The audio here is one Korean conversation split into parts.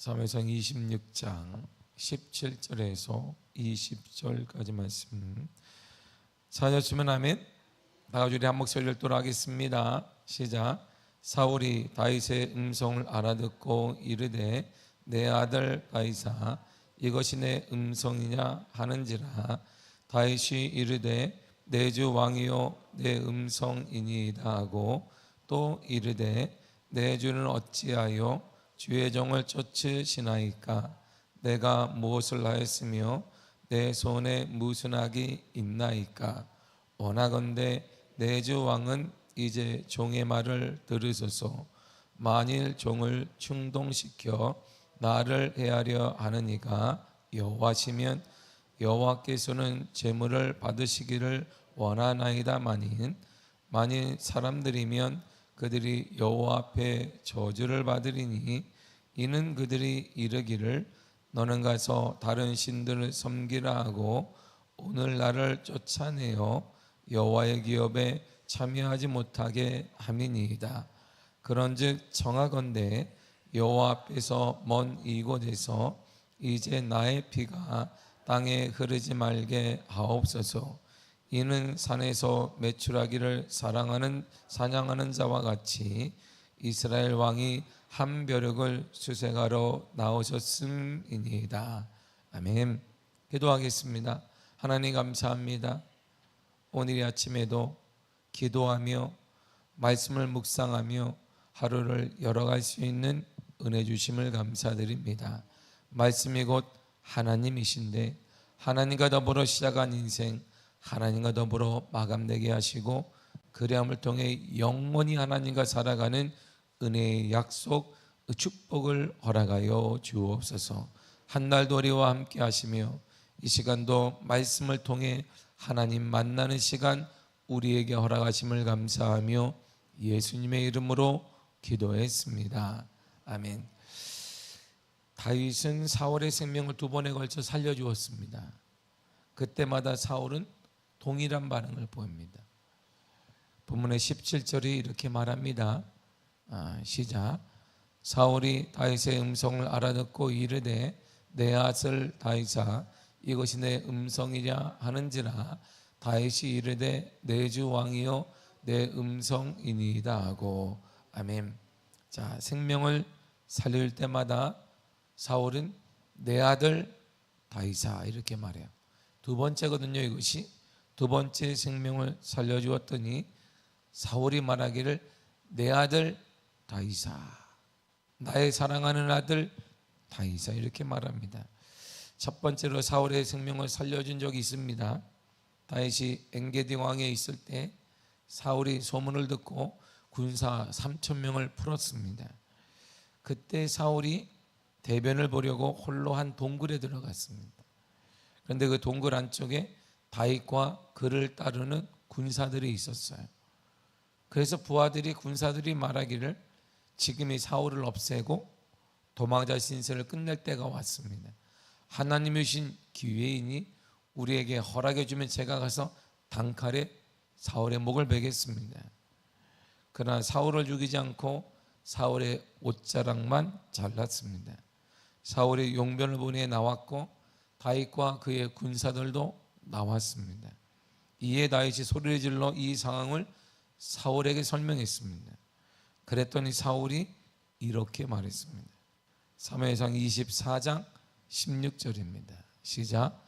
사무엘상 26장 17절에서 20절까지 말씀 찾았으면 아멘. 다같이 우리 한 목소리를 따라하겠습니다. 시작. 사울이 다윗의 음성을 알아듣고 이르되 내 아들 다윗아 이것이 내 음성이냐 하는지라. 다윗이 이르되 내 주 왕이요 내 음성이니이다 하고 또 이르되 내 주는 어찌하여 주의 종을 쫓으시나이까. 내가 무엇을 하였으며 내 손에 무슨 악이 있나이까. 원하건대 내 주 왕은 이제 종의 말을 들으소서. 만일 종을 충동시켜 나를 해하려 하느니가 여호와시면 여호와께서는 제물을 받으시기를 원하나이다마는 만일 사람들이면 그들이 여호와 앞에 저주를 받으리니 이는 그들이 이르기를 너는 가서 다른 신들을 섬기라 하고 오늘 나를 쫓아내어 여호와의 기업에 참여하지 못하게 함이니이다. 그런즉 청하건대 여호와 앞에서 먼 이곳에서 이제 나의 피가 땅에 흐르지 말게 하옵소서. 이는 산에서 매출하기를 사냥하는 자와 같이 이스라엘 왕이 한 벼룩을 수색하러 나오셨음이니이다. 아멘. 기도하겠습니다. 하나님 감사합니다. 오늘 이 아침에도 기도하며 말씀을 묵상하며 하루를 열어갈 수 있는 은혜 주심을 감사드립니다. 말씀이 곧 하나님이신데 하나님과 더불어 시작한 인생 하나님과 더불어 마감되게 하시고 그리함을 통해 영원히 하나님과 살아가는 은혜의 약속, 축복을 허락하여 주옵소서. 한 날도 우리와 함께 하시며 이 시간도 말씀을 통해 하나님 만나는 시간 우리에게 허락하심을 감사하며 예수님의 이름으로 기도했습니다. 아멘. 다윗은 사울의 생명을 두 번에 걸쳐 살려주었습니다. 그때마다 사울은 동일한 반응을 보입니다. 본문의 17절이 이렇게 말합니다. 시작. 사울이 다윗의 음성을 알아듣고 이르되 내 아들 다윗아 이것이 내 음성이냐 하는지라. 다윗이 이르되 내 주 왕이요 내 음성이니이다 하고. 아멘. 자, 생명을 살릴 때마다 사울은 내 아들 다윗아 이렇게 말해요. 두 번째거든요. 이것이 두 번째 생명을 살려주었더니 사울이 말하기를 내 아들 다윗아 나의 사랑하는 아들 다윗아 이렇게 말합니다. 첫 번째로 사울의 생명을 살려준 적이 있습니다. 다윗이 엔게디 왕에 있을 때 사울이 소문을 듣고 군사 3,000명을 풀었습니다. 그때 사울이 대변을 보려고 홀로 한 동굴에 들어갔습니다. 그런데 그 동굴 안쪽에 다윗과 그를 따르는 군사들이 있었어요. 그래서 부하들이 군사들이 말하기를 지금이 사울을 없애고 도망자 신세를 끝낼 때가 왔습니다. 하나님이 주신 기회이니 우리에게 허락해 주면 제가 가서 단칼에 사울의 목을 베겠습니다. 그러나 사울을 죽이지 않고 사울의 옷자락만 잘랐습니다. 사울이 용변을 보내 나왔고 다윗과 그의 군사들도 나왔습니다. 이에 다윗이 소리를 질러 이 상황을 사울에게 설명했습니다. 그랬더니 사울이 이렇게 말했습니다. 사무엘상 24장 16절입니다. 시작.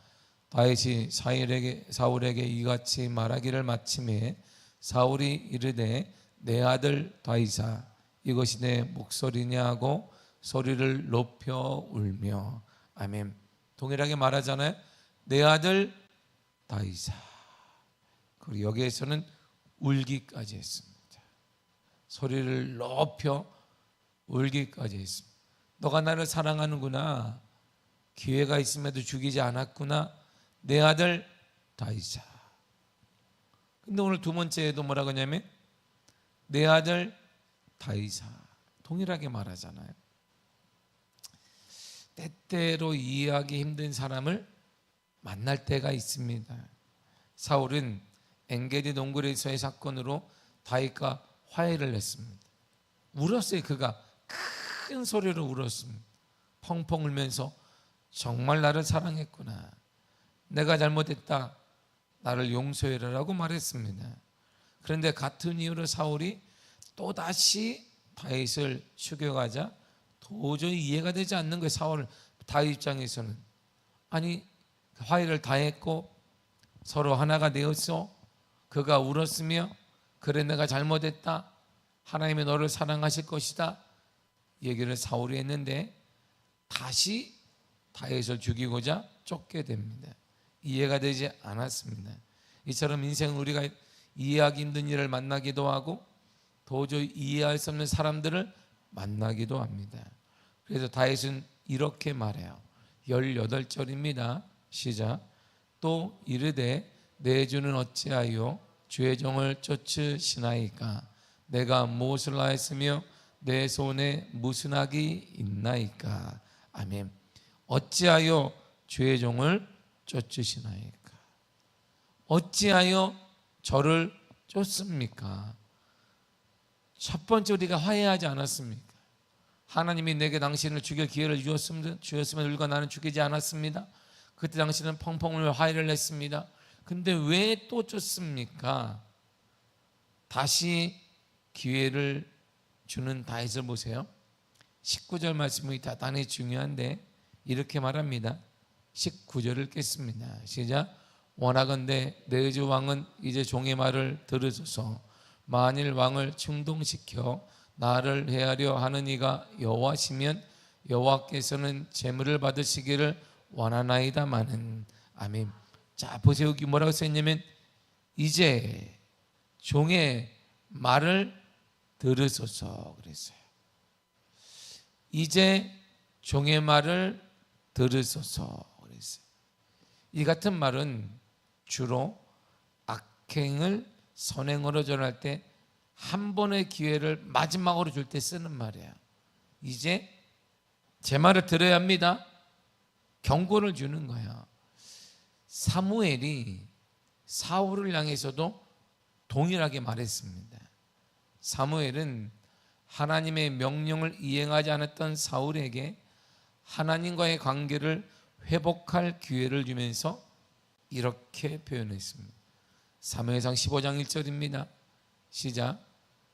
다윗이 사울에게 이같이 말하기를 마침에 사울이 이르되 내 아들 다윗아 이것이 내 목소리냐 하고 소리를 높여 울며. 아멘. 동일하게 말하잖아요. 내 아들 다윗아. 그리고 여기에서는 울기까지 했습니다. 소리를 높여 울기까지 했습니다. 너가 나를 사랑하는구나. 기회가 있음에도 죽이지 않았구나. 내 아들 다윗아. 근데 오늘 두 번째에도 뭐라고 하냐면 내 아들 다윗아. 동일하게 말하잖아요. 때때로 이해하기 힘든 사람을 만날 때가 있습니다. 사울은 엔게디 동굴에서의 사건으로 다윗과 화해를 했습니다. 울었어요. 그가 큰 소리로 울었습니다. 펑펑 울면서 정말 나를 사랑했구나, 내가 잘못했다, 나를 용서해라라고 말했습니다. 그런데 같은 이유로 사울이 또다시 다윗을 죽여가자 도저히 이해가 되지 않는 거예요. 다윗 입장에서는. 아니, 화해를 다 했고 서로 하나가 되었어. 그가 울었으며 그래 내가 잘못했다, 하나님이 너를 사랑하실 것이다 얘기를 사울이 했는데 다시 다윗을 죽이고자 쫓게 됩니다. 이해가 되지 않았습니다. 이처럼 인생은 우리가 이해하기 힘든 일을 만나기도 하고 도저히 이해할 수 없는 사람들을 만나기도 합니다. 그래서 다윗은 이렇게 말해요. 18절입니다. 시작. 또 이르되 내 주는 어찌하여 주의 종을 쫓으시나이까? 내가 무엇을 하였으며 내 손에 무슨 악이 있나이까? 아멘. 어찌하여 주의 종을 쫓으시나이까? 어찌하여 저를 쫓습니까? 첫 번째, 우리가 화해하지 않았습니까? 하나님이 내게 당신을 죽일 기회를 주었으면 울과 나는 죽이지 않았습니다. 그때 당신은 펑펑 울며 화해를 했습니다. 근데 왜 또 쫓습니까? 다시 기회를 주는 다윗을 보세요. 19절 말씀이 대단히 중요한데 이렇게 말합니다. 19절을 읽겠습니다. 시작. 원하건대 내 주 왕은 이제 종의 말을 들으소서. 만일 왕을 충동시켜 나를 해하려 하는 이가 여호와시면 여호와께서는 재물을 받으시기를 원하나이다마는. 아멘. 자, 보세요. 여기 뭐라고 써있냐면 이제 종의 말을 들으소서 그랬어요. 이제 종의 말을 들으소서 그랬어요. 이 같은 말은 주로 악행을 선행으로 전할 때 한 번의 기회를 마지막으로 줄 때 쓰는 말이에요. 이제 제 말을 들어야 합니다. 경고를 주는 거예요. 사무엘이 사울을 향해서도 동일하게 말했습니다. 사무엘은 하나님의 명령을 이행하지 않았던 사울에게 하나님과의 관계를 회복할 기회를 주면서 이렇게 표현했습니다. 사무엘상 15장 1절입니다. 시작.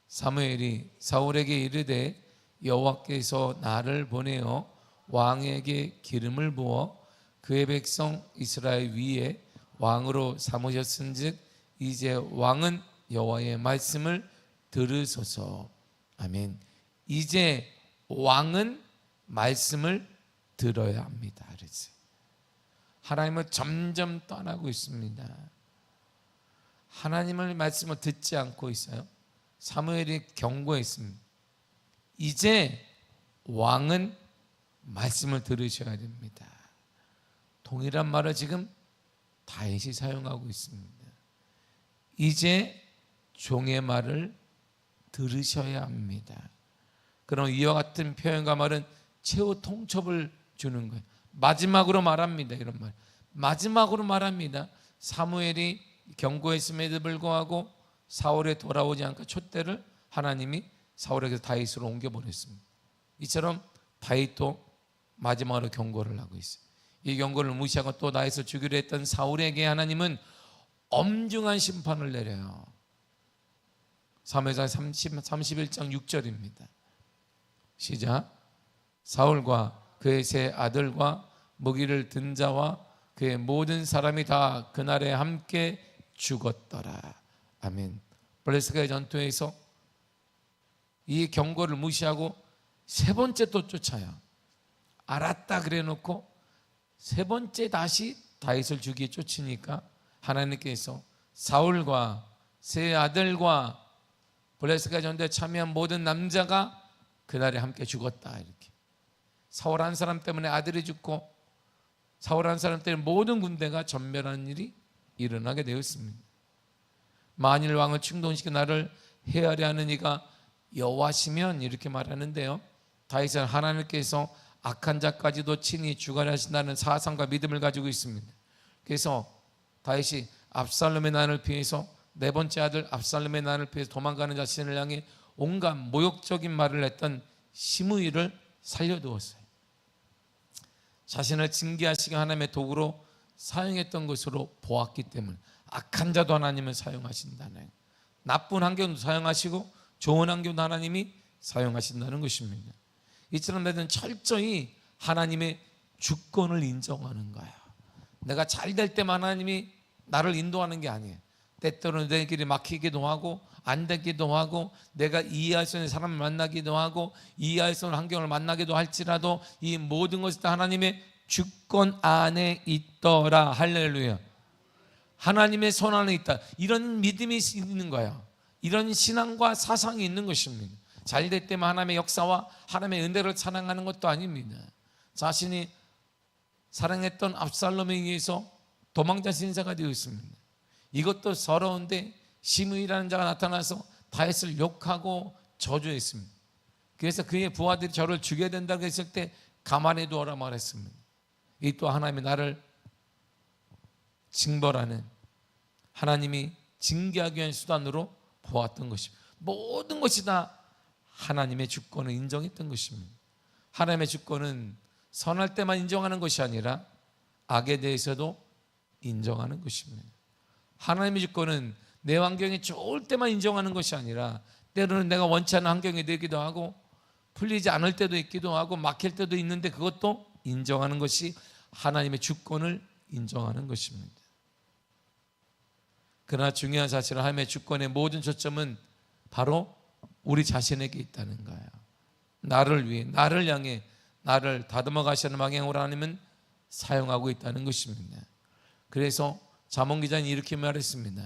사무엘이 사울에게 이르되 여호와께서 나를 보내어 왕에게 기름을 부어 그의 백성 이스라엘 위에 왕으로 삼으셨은즉 이제 왕은 여호와의 말씀을 들으소서. 아멘. 이제 왕은 말씀을 들어야 합니다. 그랬어요. 하나님을 점점 떠나고 있습니다. 하나님의 말씀을 듣지 않고 있어요. 사무엘이 경고했습니다. 이제 왕은 말씀을 들으셔야 됩니다. 동일한 말을 지금 다윗이 사용하고 있습니다. 이제 종의 말을 들으셔야 합니다. 그럼 이와 같은 표현과 말은 최후 통첩을 주는 거예요. 마지막으로 말합니다. 이런 말. 마지막으로 말합니다. 사무엘이 경고했음에도 불구하고 사울에 돌아오지 않고 촛대를 하나님이 사울에게 다윗으로 옮겨보냈습니다. 이처럼 다윗도 마지막으로 경고를 하고 있어요. 이 경고를 무시하고 또 다윗을 죽이려 했던 사울에게 하나님은 엄중한 심판을 내려요. 사무엘상 31장 6절입니다. 시작. 사울과 그의 세 아들과 무기를 든 자와 그의 모든 사람이 다 그날에 함께 죽었더라. 아멘. 블레셋과의 전투에서 이 경고를 무시하고 세 번째 또 쫓아요. 알았다 그래 놓고 세 번째 다시 다윗을 죽이에 쫓으니까 하나님께서 사울과 세 아들과 블레셋과 전투에 참여한 모든 남자가 그날에 함께 죽었다. 이렇게 사울 한 사람 때문에 아들이 죽고 사울 한 사람 때문에 모든 군대가 전멸하는 일이 일어나게 되었습니다. 만일 왕을 충동시켜 나를 해하려 하는 이가 여호와시면 이렇게 말하는데요. 다윗은 하나님께서 악한 자까지도 친히 죽어야 하신다는 사상과 믿음을 가지고 있습니다. 그래서 다윗이 압살롬의 난을 피해서 네 번째 아들 압살롬의 난을 피해서 도망가는 자신을 향해 온갖 모욕적인 말을 했던 시므이를 살려두었어요. 자신을 징계하시기 하나님의 도구로 사용했던 것으로 보았기 때문에 악한 자도 하나님은 사용하신다는, 나쁜 환경도 사용하시고 좋은 환경도 하나님이 사용하신다는 것입니다. 이처럼 내는 철저히 하나님의 주권을 인정하는 거야. 내가 잘 될 때만 하나님이 나를 인도하는 게 아니에요. 때때로는 내 길이 막히기도 하고 안 되기도 하고 내가 이해할 수 있는 사람을 만나기도 하고 이해할 수 있는 환경을 만나기도 할지라도 이 모든 것이 다 하나님의 주권 안에 있더라. 할렐루야. 하나님의 손 안에 있다. 이런 믿음이 있는 거예요. 이런 신앙과 사상이 있는 것입니다. 잘 될 때만 하나님의 역사와 하나님의 은혜를 찬양하는 것도 아닙니다. 자신이 사랑했던 압살롬에 의해서 도망자 신사가 되어 있습니다. 이것도 서러운데 시므이라는 자가 나타나서 다윗을 욕하고 저주했습니다. 그래서 그의 부하들이 저를 죽여야 된다고 했을 때 가만히 두어라 말했습니다. 이 또 하나님이 나를 징벌하는, 하나님이 징계하기 위한 수단으로 보았던 것입니다. 모든 것이 다 하나님의 주권을 인정했던 것입니다. 하나님의 주권은 선할 때만 인정하는 것이 아니라 악에 대해서도 인정하는 것입니다. 하나님의 주권은 내 환경이 좋을 때만 인정하는 것이 아니라 때로는 내가 원치 않는 환경이 되기도 하고 풀리지 않을 때도 있기도 하고 막힐 때도 있는데 그것도 인정하는 것이 하나님의 주권을 인정하는 것입니다. 그러나 중요한 사실은 하나님의 주권의 모든 초점은 바로 우리 자신에게 있다는 거예요. 나를 위해, 나를 향해, 나를 다듬어 가시는 방향으로 하나님은 사용하고 있다는 것입니다. 그래서 잠언 기자는 이렇게 말했습니다.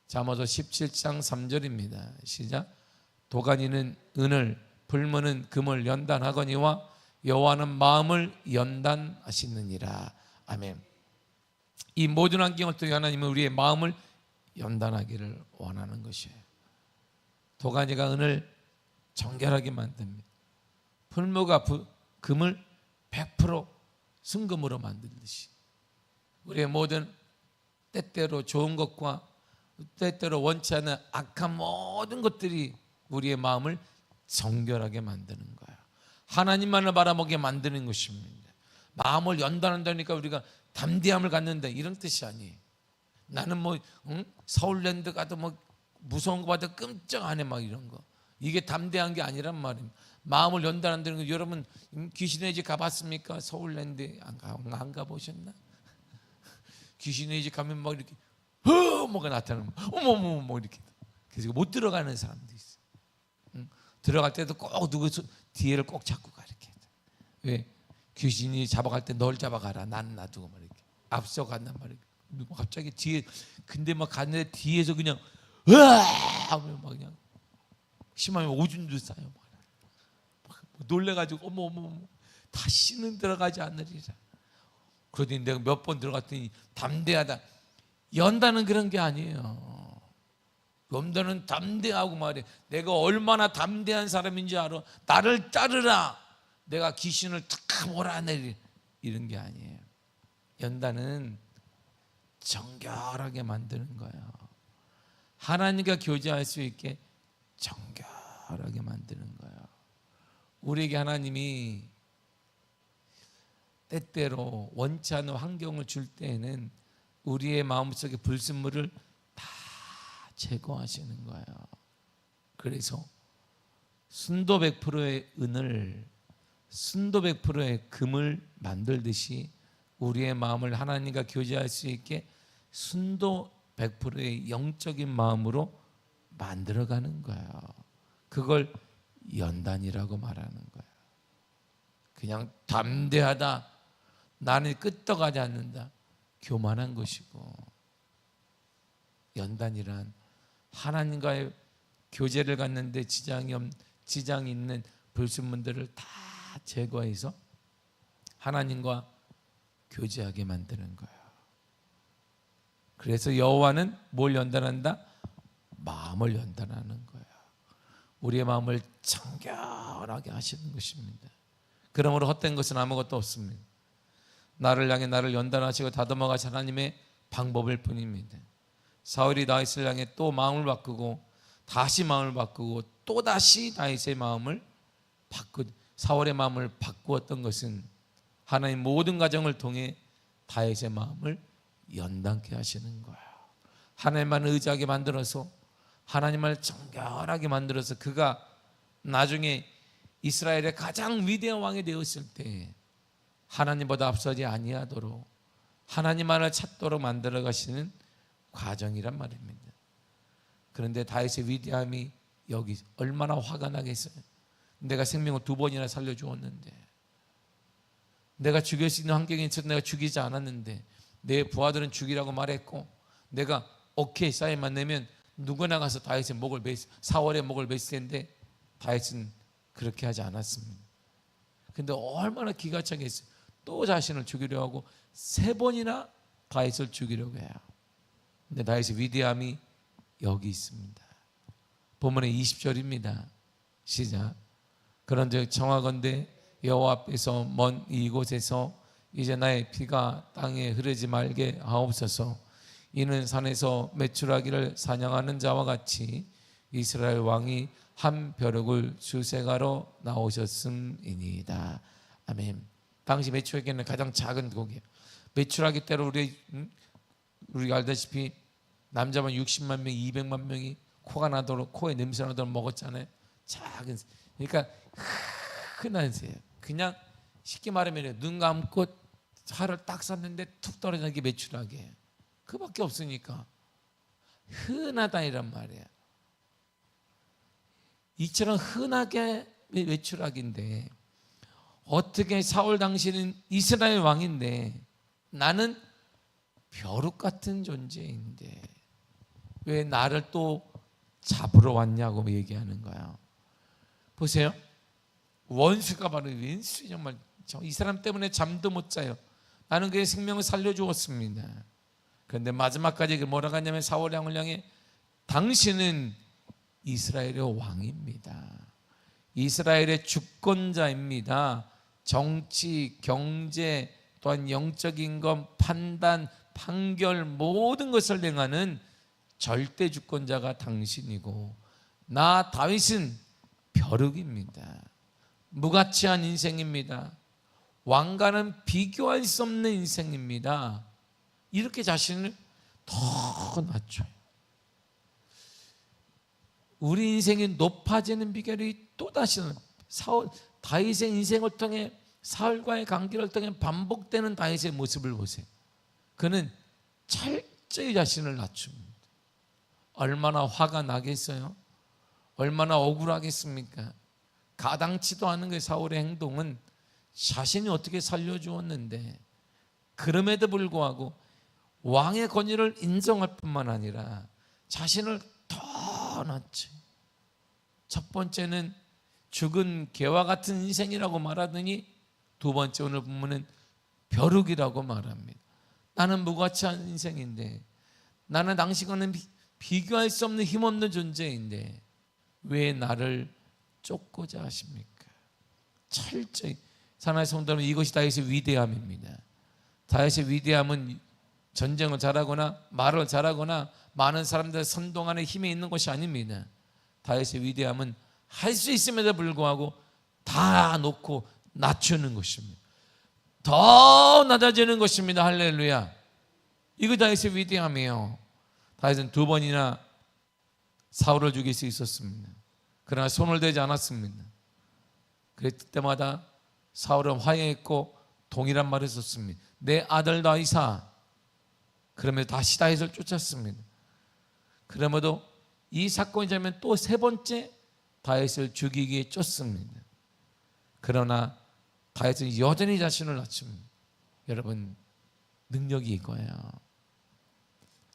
잠언서 17장 3절입니다. 시작. 도가니는 은을, 불문은 금을 연단하거니와 여호와는 마음을 연단하시느니라. 아멘. 이 모든 환경을 통해 하나님은 우리의 마음을 연단하기를 원하는 것이에요. 도가니가 은을 정결하게 만듭니다. 풀무가 금을 100% 순금으로 만들듯이 우리의 모든 때때로 좋은 것과 때때로 원치 않는 악한 모든 것들이 우리의 마음을 정결하게 만드는 거예요. 하나님만을 바라보게 만드는 것입니다. 마음을 연단한다니까 우리가 담대함을 갖는다 이런 뜻이 아니에요. 나는 서울랜드 가도 무서운 거 봐도 끔찍 안 해 막 이런 거. 이게 담대한 게 아니란 말입니다. 마음을 연단한다는 거. 여러분 귀신의 집 가봤습니까? 서울랜드 안 가보셨나? 귀신의 집 가면 막 이렇게 뭐가 나타나면 어머머머 이렇게 그래서 못 들어가는 사람도 있어. 들어갈 때도 꼭 누구 뒤에를 꼭 잡고 가 이렇게. 왜? 귀신이 잡아갈 때 널 잡아가라. 나는 놔두고 막 이렇게 앞서 간단 말이야. 갑자기 뒤에 근데 막 갔는데 뒤에서 그냥 하면 막 그냥 심하면 오줌도 싸요. 막 놀래가지고 어머 다시는 들어가지 않으리라. 그러더니 내가 몇 번 들어갔더니 담대하다. 연단은 그런 게 아니에요. 연단은 담대하고 말해. 내가 얼마나 담대한 사람인지 알아. 나를 따르라. 내가 귀신을 탁 몰아내리 이런 게 아니에요. 연단은 정결하게 만드는 거예요. 하나님과 교제할 수 있게 정결하게 만드는 거예요. 우리에게 하나님이 때때로 원치 않는 환경을 줄 때에는 우리의 마음속의 불순물을 다 제거하시는 거예요. 그래서 순도 100%의 은을, 순도 100%의 금을 만들듯이 우리의 마음을 하나님과 교제할 수 있게 순도 100%의 영적인 마음으로 만들어가는 거예요. 그걸 연단이라고 말하는 거예요. 그냥 담대하다, 나는 끄떡하지 않는다, 교만한 것이고, 연단이란 하나님과의 교제를 갖는데 지장이 있는 불순물들을 다 제거해서 하나님과 교제하게 만드는 거예요. 그래서 여호와는 뭘 연단한다? 마음을 연단하는 거예요. 우리의 마음을 정결하게 하시는 것입니다. 그러므로 헛된 것은 아무것도 없습니다. 나를 향해 나를 연단하시고 다듬어 가신 하나님의 방법일 뿐입니다. 사울이 다윗을 향해 또 마음을 바꾸고 다시 마음을 바꾸고 또 다시 다윗의 마음을 사울의 마음을 바꾸었던 것은 하나님 모든 과정을 통해 다윗의 마음을 연단케 하시는 거예요. 하나님만 의지하게 만들어서, 하나님을 정결하게 만들어서 그가 나중에 이스라엘의 가장 위대한 왕이 되었을 때 하나님보다 앞서지 아니하도록 하나님만을 찾도록 만들어 가시는 과정이란 말입니다. 그런데 다윗의 위대함이 여기 얼마나 화가 나겠어요. 내가 생명을 2번이나 살려주었는데, 내가 죽일 수 있는 환경에 있어서 내가 죽이지 않았는데, 내 부하들은 죽이라고 말했고, 내가 오케이 사인만 내면 누구나 가서 다윗의 목을 사울의 목을 맸을 텐데 다윗은 그렇게 하지 않았습니다. 근데 얼마나 기가 차겠어요. 또 자신을 죽이려 하고 3번이나 다윗을 죽이려고 해요. 근데 다윗의 위대함이 여기 있습니다. 본문의 20절입니다. 시작. 그런즉 청하건대 여호와 앞에서 먼 이곳에서 이제 나의 피가 땅에 흐르지 말게 하옵소서. 이는 산에서 메추라기를 사냥하는 자와 같이 이스라엘 왕이 한 벼룩을 수색하러 나오셨음이니이다. 아멘. 당시 메추라기는 가장 작은 고기예요. 메추라기 때로 우리가 알다시피 남자만 60만 명, 200만 명이 코가 나도록, 코에 냄새 나도록 먹었잖아요. 작은, 그러니까 흔한 새예요. 그냥 쉽게 말하면 눈 감고 살을 딱 쌌는데 툭 떨어지는 게 메추라기예요. 그밖에 없으니까 흔하다 이란 말이에요. 이처럼 흔하게 메추라기인데 어떻게 사울 당시는 이스라엘 왕인데 나는 벼룩 같은 존재인데 왜 나를 또 잡으러 왔냐고 얘기하는 거야. 보세요. 원수가 바로 왼수. 정말 이 사람 때문에 잠도 못 자요. 나는 그의 생명을 살려주었습니다. 그런데 마지막까지 뭐라고 하냐면 사울 왕을 향해 당신은 이스라엘의 왕입니다. 이스라엘의 주권자입니다. 정치, 경제, 또한 영적인 것, 판단, 판결 모든 것을 행하는 절대 주권자가 당신이고 나 다윗은 벼룩입니다. 무가치한 인생입니다. 왕과는 비교할 수 없는 인생입니다. 이렇게 자신을 더 낮춰요. 우리 인생이 높아지는 비결이 또다시는 다윗의 인생을 통해 사울과의 관계를 통해 반복되는 다윗의 모습을 보세요. 그는 철저히 자신을 낮춥니다. 얼마나 화가 나겠어요? 얼마나 억울하겠습니까? 가당치도 않은 그 사울의 행동은 자신이 어떻게 살려주었는데 그럼에도 불구하고 왕의 권위를 인정할 뿐만 아니라 자신을 더 낮춰. 첫 번째는 죽은 개와 같은 인생이라고 말하더니 두 번째 오늘 본문은 벼룩이라고 말합니다. 나는 무가치한 인생인데 나는 당신과는 비교할 수 없는 힘없는 존재인데 왜 나를 쫓고자 하십니까? 철저히 사랑하는 성도 여러분, 이것이 다윗의 위대함입니다. 다윗의 위대함은 전쟁을 잘하거나 말을 잘하거나 많은 사람들을 선동하는 힘이 있는 것이 아닙니다. 다윗의 위대함은 할 수 있음에도 불구하고 다 놓고 낮추는 것입니다. 더 낮아지는 것입니다. 할렐루야. 이거 다윗의 위대함이에요. 다윗은 2번이나 사울을 죽일 수 있었습니다. 그러나 손을 대지 않았습니다. 그랬을 때마다 사울은 화해했고 동일한 말을 썼습니다. 내 아들 다윗아. 그러면서 다시 다윗을 쫓았습니다. 그러면도 이 사건이 되면 또 3번째 다윗을 죽이기에 쫓습니다. 그러나 다윗은 여전히 자신을 낮춥니다. 여러분, 능력이 이거예요.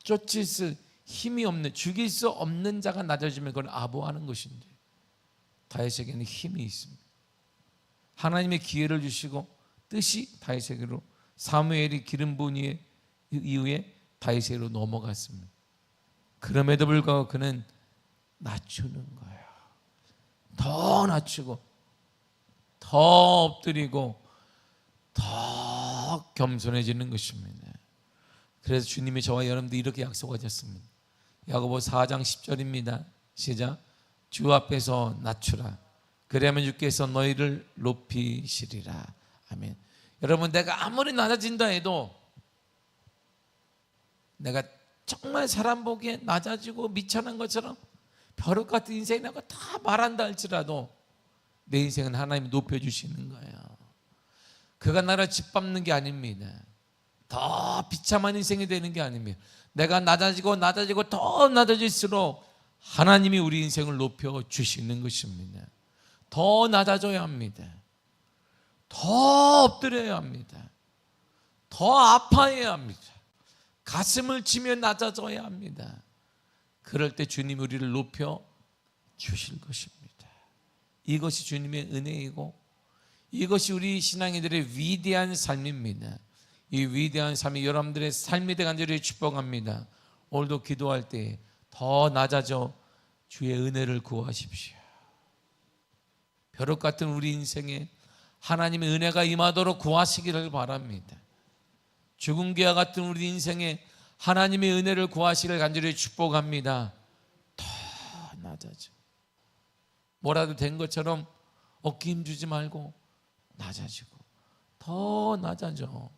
쫓을 수 힘이 없는, 죽일 수 없는 자가 낮아지면 그건 아부하는 것인데 다윗에게는 힘이 있습니다. 하나님의 기회를 주시고 뜻이 다윗에게로 사무엘이 기름 부은 이후에 다윗에게로 넘어갔습니다. 그럼에도 불구하고 그는 낮추는 거예요. 더 낮추고 더 엎드리고 더 겸손해지는 것입니다. 그래서 주님이 저와 여러분들 이렇게 약속하셨습니다. 야고보 4장 10절입니다. 시작. 주 앞에서 낮추라. 그리하면 주께서 너희를 높이시리라. 아멘. 여러분, 내가 아무리 낮아진다 해도, 내가 정말 사람 보기에 낮아지고 미천한 것처럼 벼룩 같은 인생이라고 다 말한다 할지라도 내 인생은 하나님이 높여주시는 거예요. 그가 나를 짓밟는 게 아닙니다. 더 비참한 인생이 되는 게 아닙니다. 내가 낮아지고 더 낮아질수록 하나님이 우리 인생을 높여주시는 것입니다. 더 낮아져야 합니다. 더 엎드려야 합니다. 더 아파해야 합니다. 가슴을 치며 낮아져야 합니다. 그럴 때 주님 우리를 높여 주실 것입니다. 이것이 주님의 은혜이고 이것이 우리 신앙인들의 위대한 삶입니다. 이 위대한 삶이 여러분들의 삶이 되게 간절히 축복합니다. 오늘도 기도할 때 더 낮아져 주의 은혜를 구하십시오. 벼룩 같은 우리 인생에 하나님의 은혜가 임하도록 구하시기를 바랍니다. 죽은 개와 같은 우리 인생에 하나님의 은혜를 구하시기를 간절히 축복합니다. 더 낮아져. 뭐라도 된 것처럼 어깨 힘주지 말고 낮아지고 더 낮아져.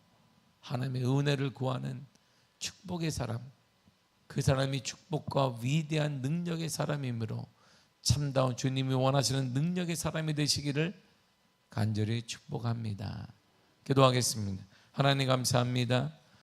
하나님의 은혜를 구하는 축복의 사람, 그 사람이 축복과 위대한 능력의 사람이므로 참다운 주님이 원하시는 능력의 사람이 되시기를 간절히 축복합니다. 기도하겠습니다. 하나님 감사합니다.